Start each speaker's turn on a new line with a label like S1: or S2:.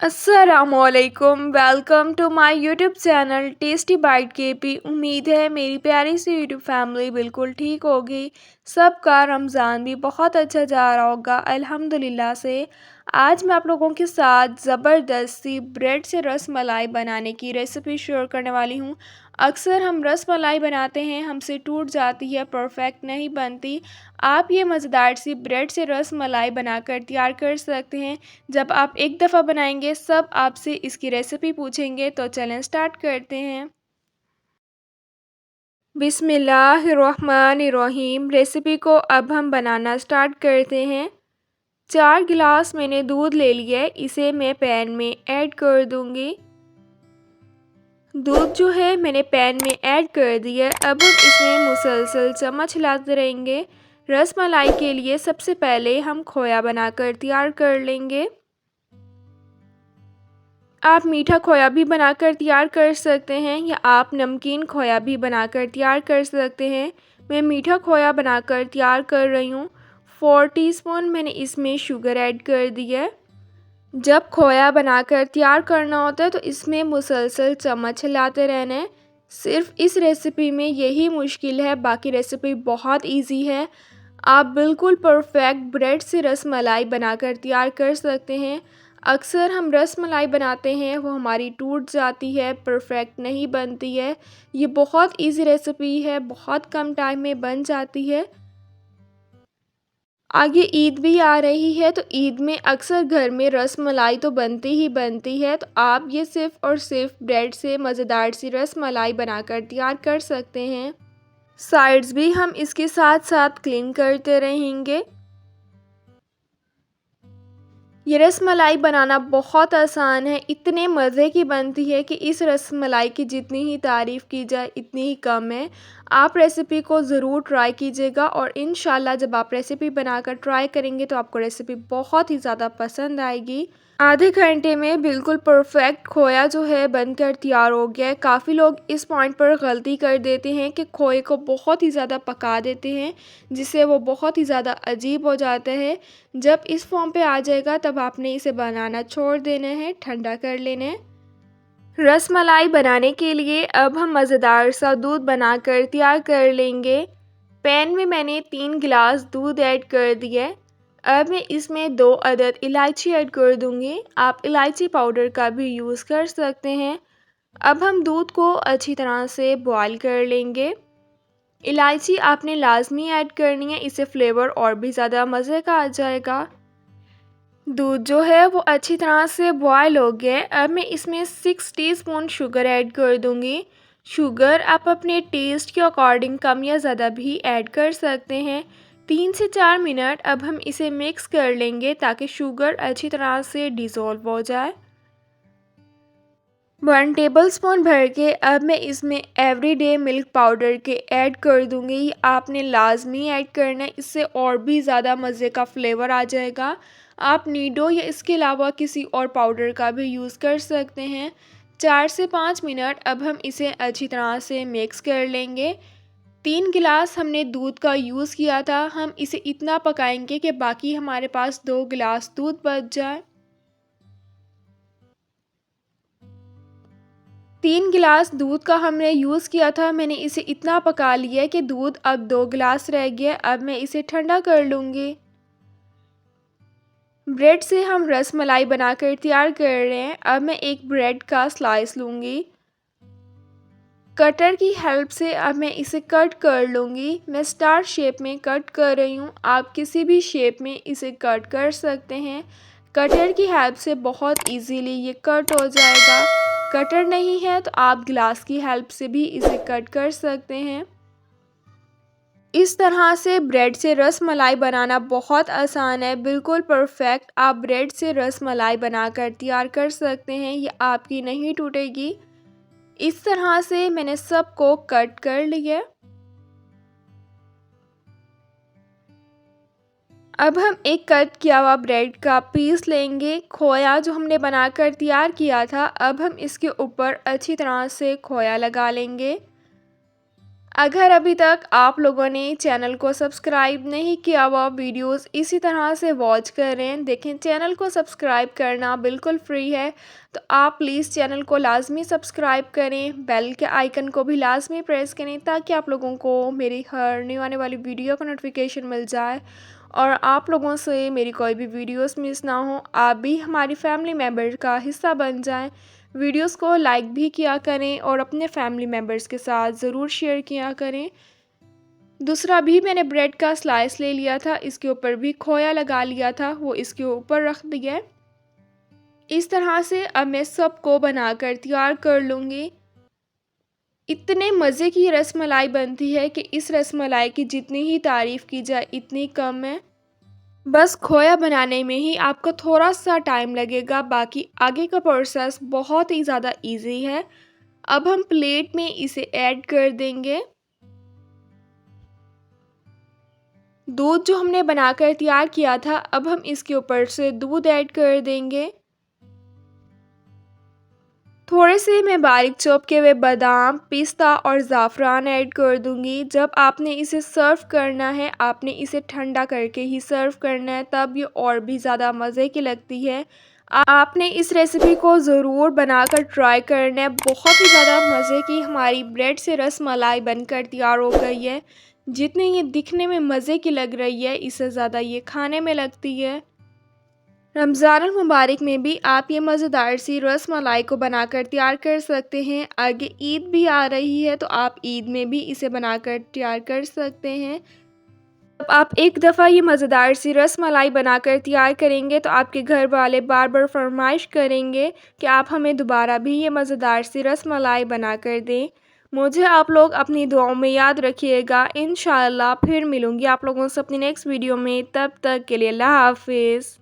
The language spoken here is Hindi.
S1: अस्सलामुअलैकुम। Welcome to my YouTube channel tasty bite KP. उम्मीद है मेरी प्यारी सी यूट्यूब फैमिली बिल्कुल ठीक होगी। सबका रमज़ान भी बहुत अच्छा जा रहा होगा अल्हम्दुलिल्लाह से। आज मैं आप लोगों के साथ ज़बरदस्त सी ब्रेड से रस मलाई बनाने की रेसिपी शेयर करने वाली हूँ। अक्सर हम रस मलाई बनाते हैं, हमसे टूट जाती है, परफेक्ट नहीं बनती। आप ये मज़ेदार सी ब्रेड से रस मलाई बनाकर तैयार कर सकते हैं। जब आप एक दफ़ा बनाएंगे सब आपसे इसकी रेसिपी पूछेंगे। तो चलें स्टार्ट करते हैं। बिस्मिल्लाहिर्रहमानिर्रहीम। रेसिपी को अब हम बनाना स्टार्ट करते हैं। 4 गिलास मैंने दूध ले लिया है, इसे मैं पैन में ऐड कर दूंगी। दूध जो है मैंने पैन में ऐड कर दिया है। अब हम इसमें मुसलसल चम्मच हिलाते रहेंगे। रस मलाई के लिए सबसे पहले हम खोया बनाकर तैयार कर लेंगे। आप मीठा खोया भी बनाकर तैयार कर सकते हैं या आप नमकीन खोया भी बनाकर तैयार कर सकते हैं। मैं मीठा खोया बनाकर तैयार कर रही हूँ। 4 टीस्पून मैंने इसमें शुगर ऐड कर दिया है। जब खोया बनाकर तैयार करना होता है तो इसमें मुसलसल चम्मच हिलाते रहना है। सिर्फ इस रेसिपी में यही मुश्किल है, बाकी रेसिपी बहुत इजी है। आप बिल्कुल परफेक्ट ब्रेड से रस मलाई बनाकर तैयार कर सकते हैं। अक्सर हम रस मलाई बनाते हैं, वो हमारी टूट जाती है, परफेक्ट नहीं बनती है। ये बहुत इजी रेसिपी है, बहुत कम टाइम में बन जाती है। आगे ईद भी आ रही है तो ईद में अक्सर घर में रस मलाई तो बनती ही बनती है। तो आप ये सिर्फ़ और सिर्फ ब्रेड से मज़ेदार सी रस मलाई बनाकर तैयार कर सकते हैं। साइड्स भी हम इसके साथ साथ क्लीन करते रहेंगे। ये रसमलाई बनाना बहुत आसान है, इतने मज़े की बनती है कि इस रसमलाई की जितनी ही तारीफ़ की जाए इतनी ही कम है। आप रेसिपी को ज़रूर ट्राई कीजिएगा और इंशाल्लाह जब आप रेसिपी बनाकर ट्राई करेंगे तो आपको रेसिपी बहुत ही ज़्यादा पसंद आएगी। आधे घंटे में बिल्कुल परफेक्ट खोया जो है बनकर तैयार हो गया है। काफ़ी लोग इस पॉइंट पर गलती कर देते हैं कि खोए को बहुत ही ज़्यादा पका देते हैं, जिससे वो बहुत ही ज़्यादा अजीब हो जाता है। जब इस फॉर्म पे आ जाएगा तब आपने इसे बनाना छोड़ देना है, ठंडा कर लेना है। रस मलाई बनाने के लिए अब हम मज़ेदार सा दूध बनाकर तैयार कर लेंगे। पैन में मैंने 3 गिलास दूध ऐड कर दिया है। अब मैं इसमें 2 अदद इलायची ऐड कर दूंगी। आप इलायची पाउडर का भी यूज़ कर सकते हैं। अब हम दूध को अच्छी तरह से बॉईल कर लेंगे। इलायची आपने लाजमी ऐड करनी है, इससे फ्लेवर और भी ज़्यादा मज़े का आ जाएगा। दूध जो है वो अच्छी तरह से बॉयल हो गया है। अब मैं इसमें 6 टीस्पून शुगर ऐड कर दूंगी। शुगर आप अपने टेस्ट के अकॉर्डिंग कम या ज़्यादा भी ऐड कर सकते हैं। 3 से 4 मिनट अब हम इसे मिक्स कर लेंगे ताकि शुगर अच्छी तरह से डिज़ोल्व हो जाए। 1 टेबलस्पून भर के अब मैं इसमें एवरीडे मिल्क पाउडर के ऐड कर दूंगी। ये आपने लाजमी ऐड करना है, इससे और भी ज़्यादा मज़े का फ्लेवर आ जाएगा। आप नीडो या इसके अलावा किसी और पाउडर का भी यूज़ कर सकते हैं। 4 से 5 मिनट अब हम इसे अच्छी तरह से मिक्स कर लेंगे। 3 गिलास हमने दूध का यूज़ किया था, हम इसे इतना पकाएंगे कि बाकी हमारे पास 2 गिलास दूध बच जाए। 3 गिलास दूध का हमने यूज़ किया था, मैंने इसे इतना पका लिया है कि दूध अब 2 गिलास रह गया। अब मैं इसे ठंडा कर लूँगी। ब्रेड से हम रस मलाई बनाकर तैयार कर रहे हैं। अब मैं एक ब्रेड का स्लाइस लूँगी। कटर की हेल्प से अब मैं इसे कट कर लूँगी। मैं स्टार शेप में कट कर रही हूँ, आप किसी भी शेप में इसे कट कर सकते हैं। कटर की हेल्प से बहुत इजीली ये कट हो जाएगा। कटर नहीं है तो आप ग्लास की हेल्प से भी इसे कट कर सकते हैं। इस तरह से ब्रेड से रस मलाई बनाना बहुत आसान है, बिल्कुल परफेक्ट। आप ब्रेड से रस मलाई बनाकर तैयार कर सकते हैं, ये आपकी नहीं टूटेगी। इस तरह से मैंने सबको कट कर लिया। अब हम एक कट किया हुआ ब्रेड का पीस लेंगे। खोया जो हमने बनाकर तैयार किया था, अब हम इसके ऊपर अच्छी तरह से खोया लगा लेंगे। अगर अभी तक आप लोगों ने चैनल को सब्सक्राइब नहीं किया हुआ, वीडियोस इसी तरह से वॉच कर रहे हैं, देखें चैनल को सब्सक्राइब करना बिल्कुल फ्री है। तो आप प्लीज़ चैनल को लाजमी सब्सक्राइब करें, बेल के आइकन को भी लाजमी प्रेस करें ताकि आप लोगों को मेरी हर न्यू आने वाली वीडियो का नोटिफिकेशन मिल जाए और आप लोगों से मेरी कोई भी वीडियोस मिस ना हो, आप भी हमारी फैमिली मेम्बर का हिस्सा बन जाएं। वीडियोस को लाइक भी किया करें और अपने फैमिली मेम्बर्स के साथ ज़रूर शेयर किया करें। दूसरा भी मैंने ब्रेड का स्लाइस ले लिया था, इसके ऊपर भी खोया लगा लिया था, वो इसके ऊपर रख दिया है। इस तरह से अब मैं सबको बनाकर तैयार कर लूँगी। इतने मज़े की रसमलाई बनती है कि इस रसमलाई की जितनी ही तारीफ़ की जाए इतनी कम है। बस खोया बनाने में ही आपको थोड़ा सा टाइम लगेगा, बाकी आगे का प्रोसेस बहुत ही ज़्यादा इजी है। अब हम प्लेट में इसे ऐड कर देंगे। दूध जो हमने बनाकर तैयार किया था, अब हम इसके ऊपर से दूध ऐड कर देंगे। थोड़े से मैं बारीक चॉप किए हुए बादाम, पिस्ता और ज़ाफ़रान ऐड कर दूंगी। जब आपने इसे सर्व करना है, आपने इसे ठंडा करके ही सर्व करना है, तब ये और भी ज़्यादा मज़े की लगती है। आपने इस रेसिपी को ज़रूर बनाकर ट्राई करना है। बहुत ही ज़्यादा मज़े की हमारी ब्रेड से रसमलाई बनकर तैयार हो गई है। जितनी ये दिखने में मज़े की लग रही है, इससे ज़्यादा ये खाने में लगती है। रमज़ान मुबारक में भी आप ये मज़ेदार सी रसमलाई को बनाकर तैयार कर सकते हैं। आगे ईद भी आ रही है, तो आप ईद में भी इसे बनाकर तैयार कर सकते हैं। जब आप एक दफ़ा ये मज़ेदार सी रसमलाई बनाकर तैयार करेंगे, तो आपके घर वाले बार बार फरमाइश करेंगे कि आप हमें दोबारा भी ये मज़ेदार सी रसमलाई बनाकर दें। मुझे आप लोग अपनी दुआओं में याद रखिएगा। इंशाअल्लाह फिर मिलूँगी आप लोगों से अपनी नेक्स्ट वीडियो में। तब तक के लिए अल्लाह हाफ़िज़।